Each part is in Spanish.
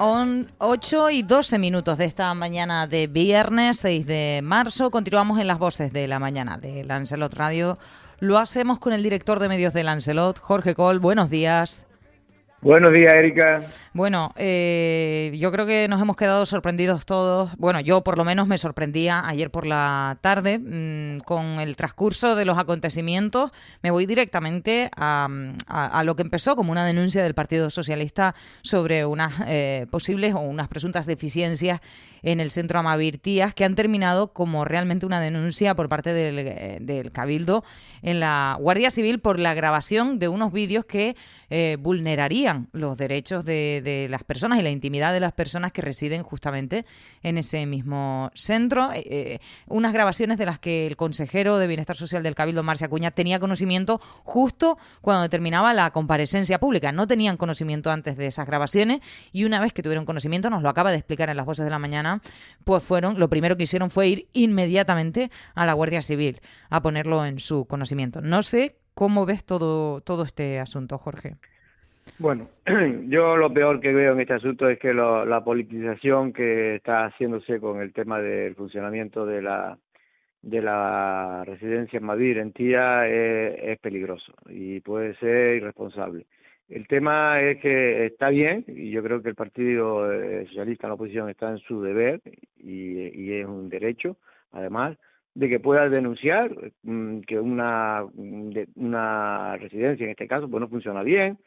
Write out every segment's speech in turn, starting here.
8:12 de esta mañana de viernes 6 de marzo. Continuamos en las voces de la mañana de Lancelot Radio. Lo hacemos con el director de medios de Lancelot, Jorge Coll. Buenos días. Buenos días, Erika. Bueno, yo creo que nos hemos quedado sorprendidos todos. Bueno, yo por lo menos me sorprendía ayer por la tarde con el transcurso de los acontecimientos. Me voy directamente a lo que empezó como una denuncia del Partido Socialista sobre unas posibles o unas presuntas deficiencias en el centro Amavir Tías, que han terminado como realmente una denuncia por parte del Cabildo en la Guardia Civil por la grabación de unos vídeos que vulnerarían los derechos de las personas y la intimidad de las personas que residen justamente en ese mismo centro. Unas grabaciones de las que el consejero de Bienestar Social del Cabildo, Marcia Acuña, tenía conocimiento justo cuando terminaba la comparecencia pública. No tenían conocimiento antes de esas grabaciones y una vez que tuvieron conocimiento, nos lo acaba de explicar en las voces de la mañana, pues lo primero que hicieron fue ir inmediatamente a la Guardia Civil a ponerlo en su conocimiento. No sé cómo ves todo este asunto, Jorge. Bueno, yo lo peor que veo en este asunto es que la politización que está haciéndose con el tema del funcionamiento de la residencia Amavir en Tía es peligroso y puede ser irresponsable. El tema es que está bien, y yo creo que el Partido Socialista en la oposición está en su deber, y es un derecho, además, de que pueda denunciar que una residencia, en este caso, pues no funciona bien,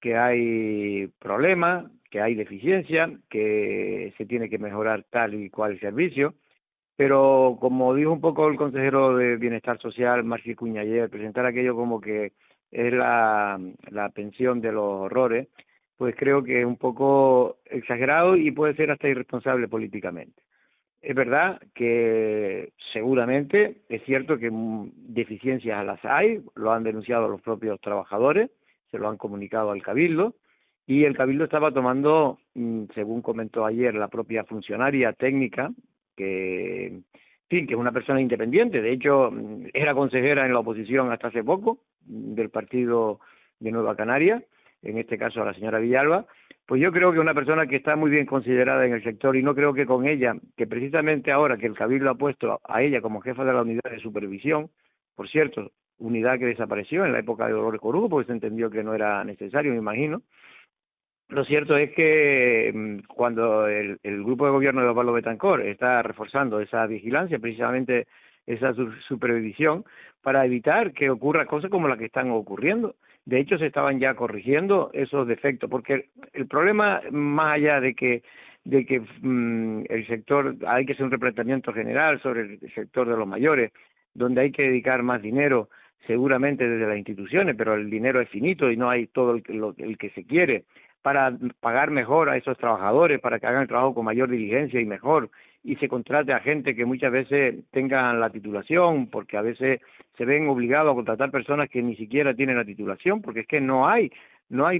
que hay problemas, que hay deficiencia, que se tiene que mejorar tal y cual servicio, pero como dijo un poco el consejero de Bienestar Social, Marci Cuña, ayer, presentar aquello como que es la pensión de los horrores, pues creo que es un poco exagerado y puede ser hasta irresponsable políticamente. Es verdad que seguramente es cierto que deficiencias las hay, lo han denunciado los propios trabajadores, se lo han comunicado al Cabildo, y el Cabildo estaba tomando, según comentó ayer la propia funcionaria técnica, que, en fin, que es una persona independiente, de hecho era consejera en la oposición hasta hace poco, del partido de Nueva Canaria, en este caso a la señora Villalba, pues yo creo que es una persona que está muy bien considerada en el sector, y no creo que con ella, que precisamente ahora que el Cabildo ha puesto a ella como jefa de la unidad de supervisión, por cierto, unidad que desapareció en la época de Dolores Corujo porque se entendió que no era necesario, me imagino. Lo cierto es que cuando el grupo de gobierno de Osvaldo Betancor está reforzando esa vigilancia, precisamente esa supervisión, para evitar que ocurra cosas como las que están ocurriendo. De hecho, se estaban ya corrigiendo esos defectos, porque el problema, más allá de que el sector, hay que hacer un replanteamiento general sobre el sector de los mayores, donde hay que dedicar más dinero, seguramente desde las instituciones, pero el dinero es finito y no hay todo el que se quiere, para pagar mejor a esos trabajadores, para que hagan el trabajo con mayor diligencia y mejor, y se contrate a gente que muchas veces tengan la titulación, porque a veces se ven obligados a contratar personas que ni siquiera tienen la titulación, porque es que no hay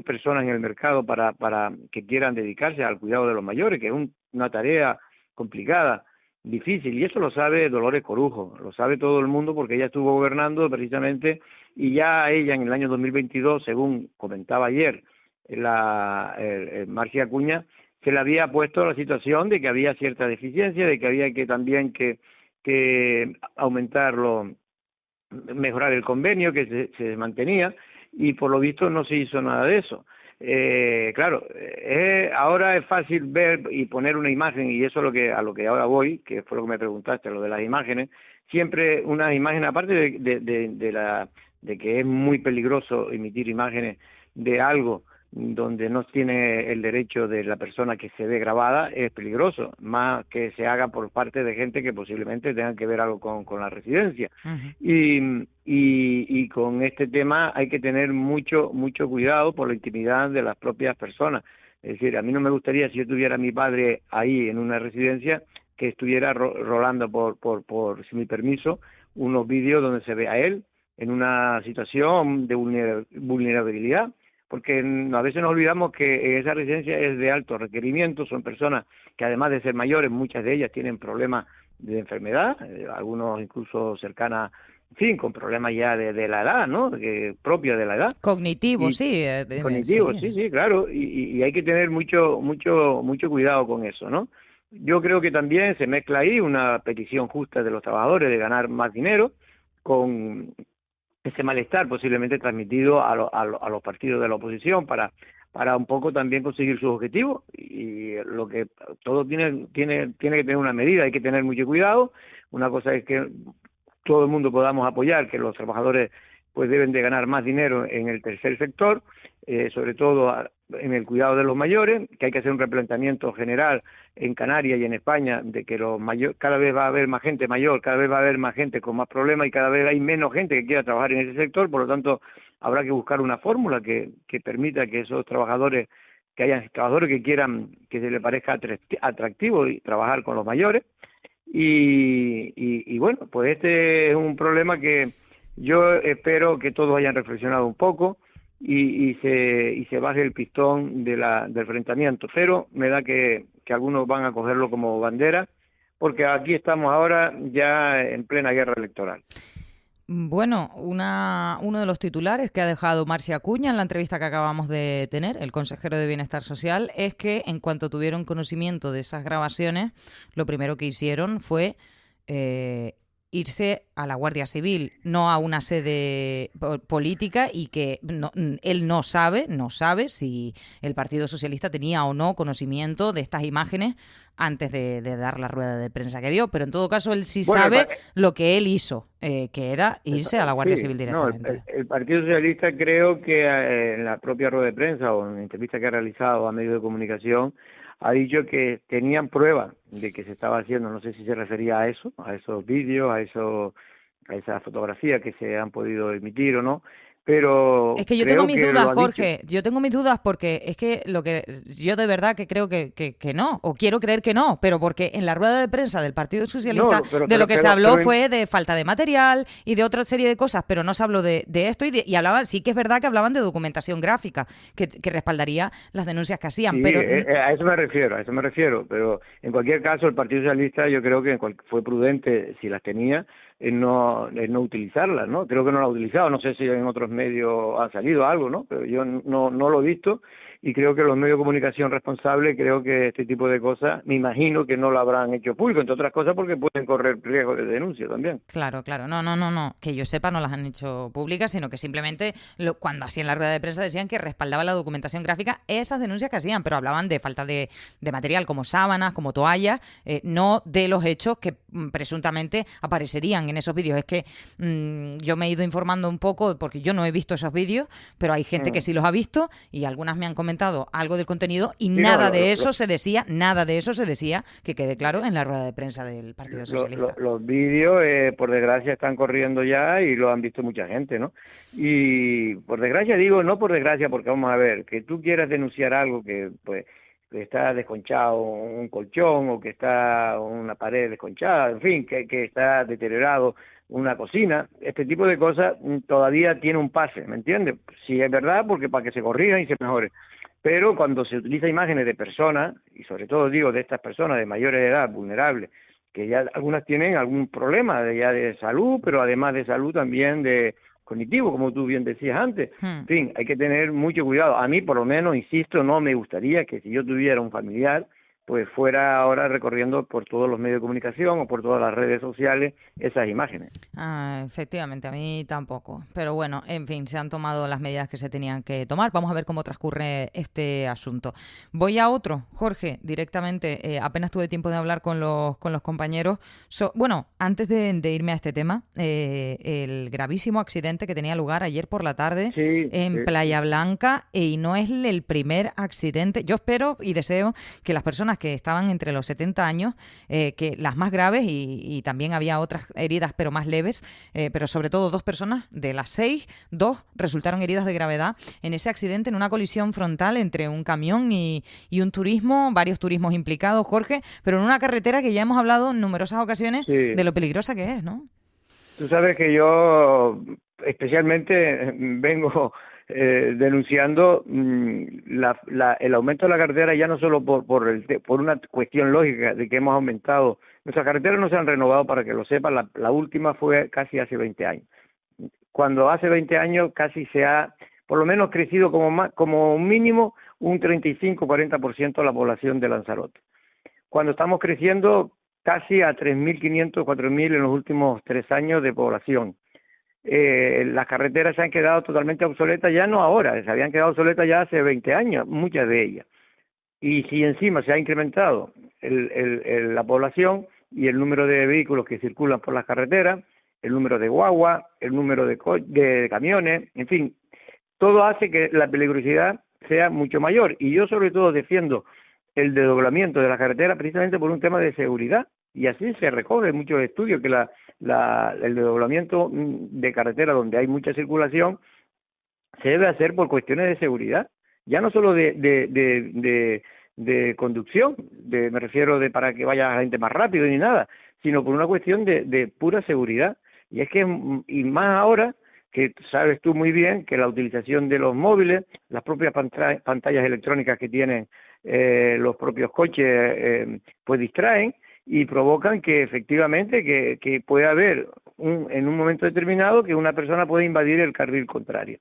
personas en el mercado para que quieran dedicarse al cuidado de los mayores, que es una tarea complicada, difícil, y eso lo sabe Dolores Corujo, lo sabe todo el mundo porque ella estuvo gobernando precisamente, y ya ella en el año 2022, según comentaba ayer Marcia Acuña, se le había puesto la situación de que había cierta deficiencia, de que había que también que aumentarlo, mejorar el convenio que se mantenía, y por lo visto no se hizo nada de eso. Claro, ahora es fácil ver y poner una imagen, y eso es a lo que ahora voy, que fue lo que me preguntaste, lo de las imágenes, siempre una imagen, aparte de que es muy peligroso emitir imágenes de algo donde no tiene el derecho de la persona que se ve grabada, es peligroso, más que se haga por parte de gente que posiblemente tenga que ver algo con la residencia. Uh-huh. Y con este tema hay que tener mucho cuidado por la intimidad de las propias personas. Es decir, a mí no me gustaría, si yo tuviera a mi padre ahí en una residencia, que estuviera rolando por sin mi permiso unos vídeos donde se ve a él en una situación de vulnerabilidad, porque a veces nos olvidamos que esa residencia es de alto requerimiento, son personas que además de ser mayores, muchas de ellas tienen problemas de enfermedad, algunos incluso cercanas en fin, con problemas ya de la edad, ¿no? Propia de la edad. Cognitivo, Y sí. cognitivo, sí, sí, claro, y hay que tener mucho cuidado con eso, ¿no? Yo creo que también se mezcla ahí una petición justa de los trabajadores de ganar más dinero con ese malestar posiblemente transmitido a los partidos de la oposición para un poco también conseguir sus objetivos, y lo que todo tiene que tener una medida, hay que tener mucho cuidado. Una cosa es que todo el mundo podamos apoyar que los trabajadores pues deben de ganar más dinero en el tercer sector, sobre todo en el cuidado de los mayores, que hay que hacer un replanteamiento general en Canarias y en España de que cada vez va a haber más gente mayor, cada vez va a haber más gente con más problemas y cada vez hay menos gente que quiera trabajar en ese sector. Por lo tanto, habrá que buscar una fórmula que permita que esos trabajadores, que hayan trabajadores que quieran, que se les parezca atractivo y trabajar con los mayores. Y bueno, pues este es un problema que yo espero que todos hayan reflexionado un poco y se baje el pistón del enfrentamiento, pero me da que algunos van a cogerlo como bandera, porque aquí estamos ahora ya en plena guerra electoral. Bueno, uno de los titulares que ha dejado Marcia Acuña en la entrevista que acabamos de tener, el consejero de Bienestar Social, es que en cuanto tuvieron conocimiento de esas grabaciones, lo primero que hicieron fue irse a la Guardia Civil, no a una sede política, y que él no sabe si el Partido Socialista tenía o no conocimiento de estas imágenes antes de dar la rueda de prensa que dio, pero en todo caso él sí sabe lo que él hizo, que era irse a la Guardia Civil directamente. No, el Partido Socialista, creo que en la propia rueda de prensa o en entrevista que ha realizado a medios de comunicación, ha dicho que tenían pruebas de que se estaba haciendo. No sé si se refería a eso, a esos vídeos, a esas fotografías que se han podido emitir o no, pero es que yo tengo mis dudas, Jorge. Yo tengo mis dudas porque es que yo de verdad que creo que no, o quiero creer que no, pero porque en la rueda de prensa del Partido Socialista de lo que se habló fue de falta de material y de otra serie de cosas, pero no se habló de esto y hablaban, sí que es verdad que hablaban de documentación gráfica que respaldaría las denuncias que hacían, sí, pero a eso me refiero, pero en cualquier caso el Partido Socialista yo creo que fue prudente, si las tenía, en no utilizarlas, ¿no? Creo que no la ha utilizado, no sé si en otros medios ha salido algo, ¿no? Pero yo no lo he visto, y creo que los medios de comunicación responsables, creo que este tipo de cosas, me imagino que no lo habrán hecho público, entre otras cosas porque pueden correr riesgo de denuncia también. Claro, no, que yo sepa no las han hecho públicas, sino que simplemente cuando hacían la rueda de prensa decían que respaldaba la documentación gráfica esas denuncias que hacían, pero hablaban de falta de material como sábanas, como toallas, no de los hechos que presuntamente aparecerían en esos vídeos. Es que yo me he ido informando un poco porque yo no he visto esos vídeos, pero hay gente que sí los ha visto y algunas me han comentado algo del contenido y sí, nada de eso se decía, que quede claro, en la rueda de prensa del Partido Socialista. Los vídeos, por desgracia, están corriendo ya y lo han visto mucha gente, ¿no? Y por desgracia digo, no por desgracia, porque vamos a ver, que tú quieras denunciar algo que está desconchado un colchón o que está una pared desconchada, en fin, que está deteriorado una cocina, este tipo de cosas todavía tiene un pase, ¿me entiendes? Si es verdad, porque para que se corrijan y se mejore. Pero cuando se utiliza imágenes de personas, y sobre todo digo de estas personas de mayores de edad, vulnerables, que ya algunas tienen algún problema ya de salud, pero además de salud también de cognitivo, como tú bien decías antes. En fin, hay que tener mucho cuidado. A mí, por lo menos, insisto, no me gustaría que si yo tuviera un familiar, pues fuera ahora recorriendo por todos los medios de comunicación o por todas las redes sociales esas imágenes. Efectivamente, a mí tampoco. Pero bueno, en fin, se han tomado las medidas que se tenían que tomar. Vamos a ver cómo transcurre este asunto. Voy a otro, Jorge, directamente. Apenas tuve tiempo de hablar con los compañeros. Bueno, antes de irme a este tema, el gravísimo accidente que tenía lugar ayer por la tarde en Playa Blanca, y no es el primer accidente. Yo espero y deseo que las personas que estaban entre los 70 años, que las más graves, y también había otras heridas pero más leves, pero sobre todo 2 personas, de las 6, 2 resultaron heridas de gravedad en ese accidente, en una colisión frontal entre un camión y un turismo, varios turismos implicados, Jorge, pero en una carretera que ya hemos hablado en numerosas ocasiones de lo peligrosa que es, ¿no? Tú sabes que yo especialmente vengo denunciando el aumento de la carretera, ya no solo por una cuestión lógica de que hemos aumentado Nuestras carreteras no se han renovado, para que lo sepan, la última fue casi hace 20 años. Cuando hace 20 años casi se ha, por lo menos, crecido como mínimo un 35-40% la población de Lanzarote. Cuando estamos creciendo casi a 3.500, 4.000 en los últimos 3 años de población. Las carreteras se han quedado totalmente obsoletas, ya no ahora, se habían quedado obsoletas ya hace 20 años, muchas de ellas. Y si encima se ha incrementado la población y el número de vehículos que circulan por las carreteras, el número de guagua, el número de camiones, en fin, todo hace que la peligrosidad sea mucho mayor. Y yo sobre todo defiendo el desdoblamiento de la carretera precisamente por un tema de seguridad. Y así se recoge en muchos estudios que el desdoblamiento de carretera donde hay mucha circulación se debe hacer por cuestiones de seguridad, ya no solo de conducción, me refiero de para que vaya la gente más rápido ni nada, sino por una cuestión de pura seguridad. Y es que, y más ahora, que sabes tú muy bien que la utilización de los móviles, las propias pantallas electrónicas que tienen los propios coches, pues distraen y provocan que efectivamente que pueda haber en un momento determinado que una persona puede invadir el carril contrario.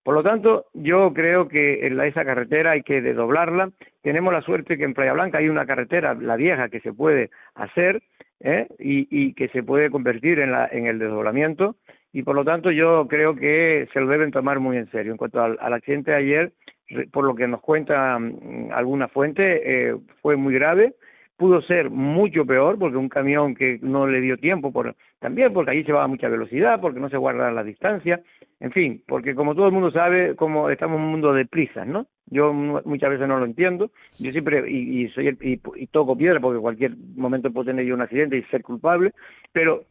Por lo tanto, yo creo que esa carretera hay que desdoblarla. Tenemos la suerte que en Playa Blanca hay una carretera, la vieja, que se puede hacer y que se puede convertir en el desdoblamiento. Y por lo tanto, yo creo que se lo deben tomar muy en serio. En cuanto al accidente de ayer, por lo que nos cuenta alguna fuente, fue muy grave. Pudo ser mucho peor porque un camión que no le dio tiempo, también porque allí se va a mucha velocidad, porque no se guardan las distancias, en fin, porque como todo el mundo sabe, como estamos en un mundo de prisas, ¿no? Yo muchas veces no lo entiendo, yo siempre, y toco piedra porque cualquier momento puedo tener yo un accidente y ser culpable, pero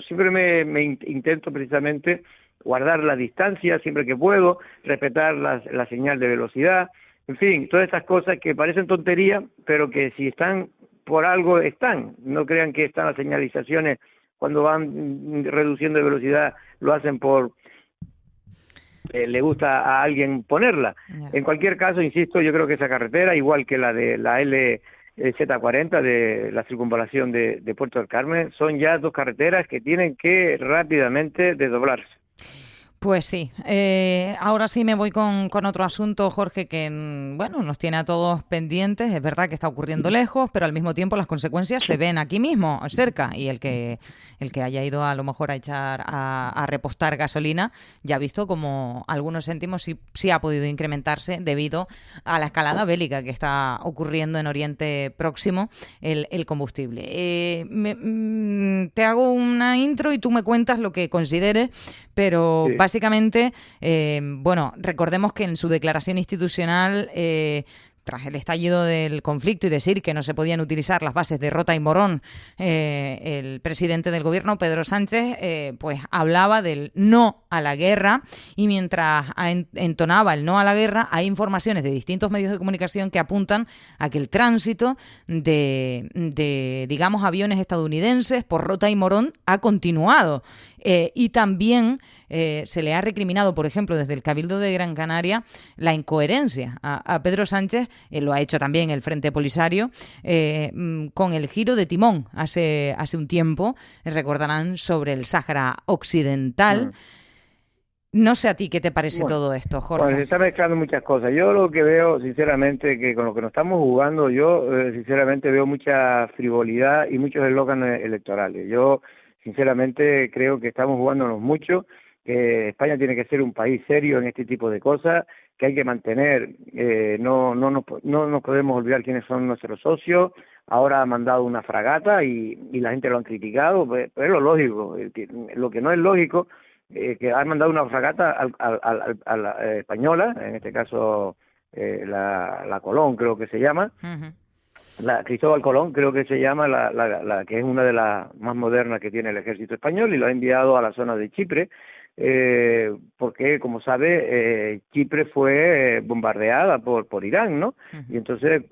siempre me intento precisamente guardar la distancia siempre que puedo, respetar la señal de velocidad. En fin, todas estas cosas que parecen tonterías, pero que si están por algo están. No crean que están las señalizaciones cuando van reduciendo de velocidad, lo hacen por le gusta a alguien ponerla. Yeah. En cualquier caso, insisto, yo creo que esa carretera, igual que la de la LZ40 de la circunvalación de Puerto del Carmen, son ya 2 carreteras que tienen que rápidamente desdoblarse. Pues sí, ahora sí me voy con otro asunto, Jorge, que bueno, nos tiene a todos pendientes. Es verdad que está ocurriendo lejos, pero al mismo tiempo las consecuencias se ven aquí mismo, cerca, y el que haya ido a lo mejor a echar a repostar gasolina ya ha visto como algunos céntimos sí ha podido incrementarse debido a la escalada bélica que está ocurriendo en Oriente Próximo el combustible. Te hago una intro y tú me cuentas lo que consideres, pero sí. Básicamente, bueno, recordemos que en su declaración institucional, tras el estallido del conflicto y decir que no se podían utilizar las bases de Rota y Morón, el presidente del gobierno, Pedro Sánchez, pues hablaba del no a la guerra, y mientras entonaba el no a la guerra, hay informaciones de distintos medios de comunicación que apuntan a que el tránsito de digamos, aviones estadounidenses por Rota y Morón ha continuado. Y también se le ha recriminado, por ejemplo, desde el Cabildo de Gran Canaria, la incoherencia a Pedro Sánchez, lo ha hecho también el Frente Polisario, con el giro de timón hace un tiempo, recordarán, sobre el Sáhara Occidental. No sé a ti qué te parece todo esto, Jorge. Bueno, se está mezclando muchas cosas. Yo lo que veo, sinceramente, que con lo que nos estamos jugando, yo sinceramente veo mucha frivolidad y muchos eslóganes electorales. Yo sinceramente creo que estamos jugándonos mucho, que España tiene que ser un país serio en este tipo de cosas, que hay que mantener, no nos podemos olvidar quiénes son nuestros socios. Ahora ha mandado una fragata y la gente lo han criticado, pues es lo lógico. Lo que no es lógico, que han mandado una fragata a la española, en este caso la Colón creo que se llama, la Cristóbal Colón creo que se llama, la que es una de las más modernas que tiene el ejército español, y lo ha enviado a la zona de Chipre, porque como sabe Chipre fue bombardeada por Irán, ¿no? Y entonces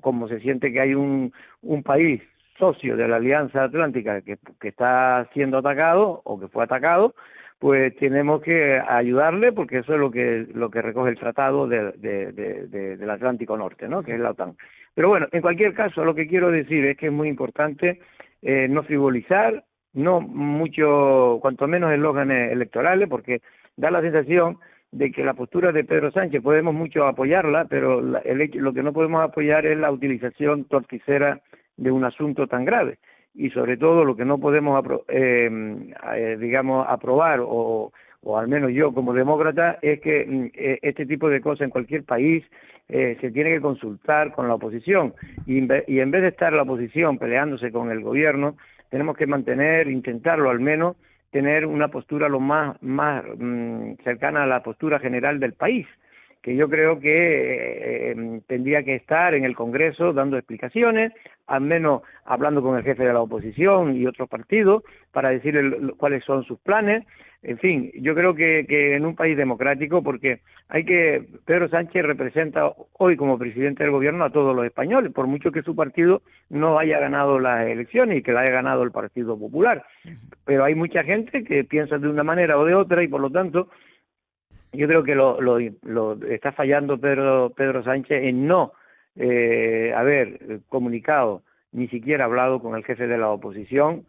como se siente que hay un país socio de la Alianza Atlántica que está siendo atacado o que fue atacado, pues tenemos que ayudarle, porque eso es lo que recoge el tratado del Atlántico Norte, ¿no? Que es la OTAN. Pero bueno, en cualquier caso, lo que quiero decir es que es muy importante no frivolizar, no mucho, cuanto menos eslóganes electorales, porque da la sensación de que la postura de Pedro Sánchez podemos mucho apoyarla, pero lo que no podemos apoyar es la utilización torticera de un asunto tan grave. Y sobre todo lo que no podemos digamos aprobar, o al menos yo como demócrata, es que este tipo de cosas en cualquier país se tiene que consultar con la oposición, y en vez de estar la oposición peleándose con el gobierno, tenemos que intentarlo al menos, tener una postura lo más cercana a la postura general del país, que yo creo que tendría que estar en el Congreso dando explicaciones, al menos hablando con el jefe de la oposición y otros partidos, para decirle cuáles son sus planes. En fin, yo creo que en un país democrático, porque Pedro Sánchez representa hoy como presidente del gobierno a todos los españoles, por mucho que su partido no haya ganado las elecciones y que la haya ganado el Partido Popular. Pero hay mucha gente que piensa de una manera o de otra, y por lo tanto yo creo que lo está fallando Pedro Sánchez en no haber comunicado, ni siquiera hablado con el jefe de la oposición,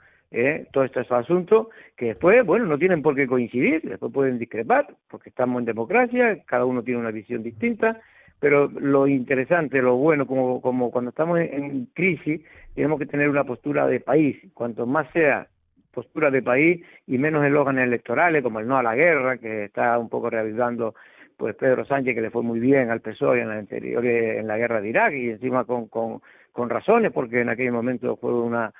todos estos asuntos, que después, bueno, no tienen por qué coincidir, después pueden discrepar, porque estamos en democracia, cada uno tiene una visión distinta, pero lo interesante, lo bueno, como cuando estamos en crisis, tenemos que tener una postura de país. Cuanto más sea postura de país y menos eslóganes electorales como el no a la guerra, que está un poco reavivando pues Pedro Sánchez, que le fue muy bien al PSOE en la anterior, en la guerra de Irak, y encima con razones, porque en aquel momento fue una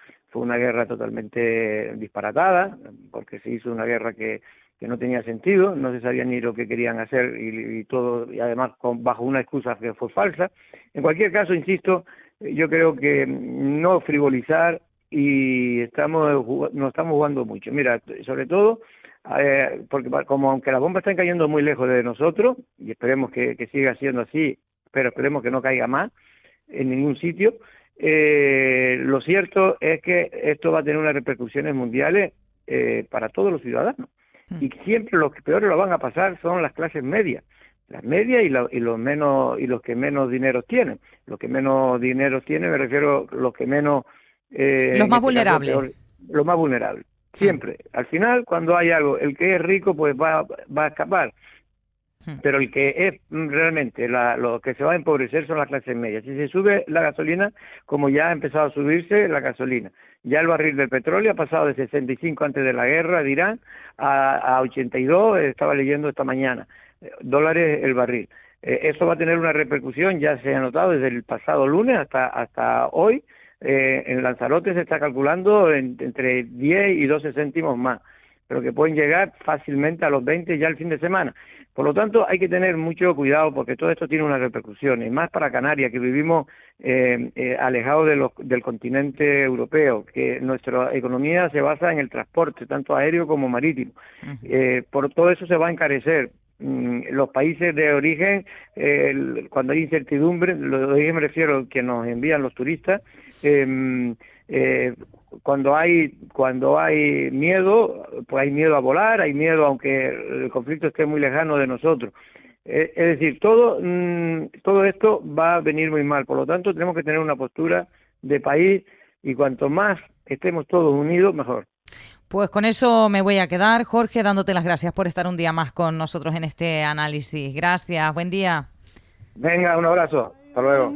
guerra totalmente disparatada, porque se hizo una guerra que no tenía sentido, no se sabía ni lo que querían hacer, y todo, y además bajo una excusa que fue falsa. En cualquier caso, insisto, yo creo que no frivolizar, y nos estamos jugando mucho. Mira, sobre todo, porque como aunque las bombas están cayendo muy lejos de nosotros, y esperemos que siga siendo así, pero esperemos que no caiga más en ningún sitio, lo cierto es que esto va a tener unas repercusiones mundiales para todos los ciudadanos, y siempre los que peor lo van a pasar son las clases medias, y los que menos dinero tienen. Los que menos dinero tienen, me refiero a los que menos los más vulnerables. Los más vulnerables. Siempre. Al final, cuando hay algo, el que es rico pues va a escapar. Pero el que es realmente, lo que se va a empobrecer son las clases medias. Si se sube la gasolina, como ya ha empezado a subirse la gasolina, ya el barril del petróleo ha pasado de 65 antes de la guerra de Irán a 82, estaba leyendo esta mañana, dólares el barril. Eso va a tener una repercusión, ya se ha notado desde el pasado lunes hasta hoy. En Lanzarote se está calculando entre 10 y 12 céntimos más, pero que pueden llegar fácilmente a los 20 ya el fin de semana. Por lo tanto, hay que tener mucho cuidado, porque todo esto tiene unas repercusiones, más para Canarias, que vivimos alejados del continente europeo, que nuestra economía se basa en el transporte, tanto aéreo como marítimo. Por todo eso se va a encarecer. Los países de origen, cuando hay incertidumbre, de origen me refiero que nos envían los turistas, cuando hay miedo, pues hay miedo a volar, hay miedo aunque el conflicto esté muy lejano de nosotros. Es decir, todo esto va a venir muy mal. Por lo tanto, tenemos que tener una postura de país, y cuanto más estemos todos unidos, mejor. Pues con eso me voy a quedar, Jorge, dándote las gracias por estar un día más con nosotros en este análisis. Gracias, buen día. Venga, un abrazo. Hasta luego.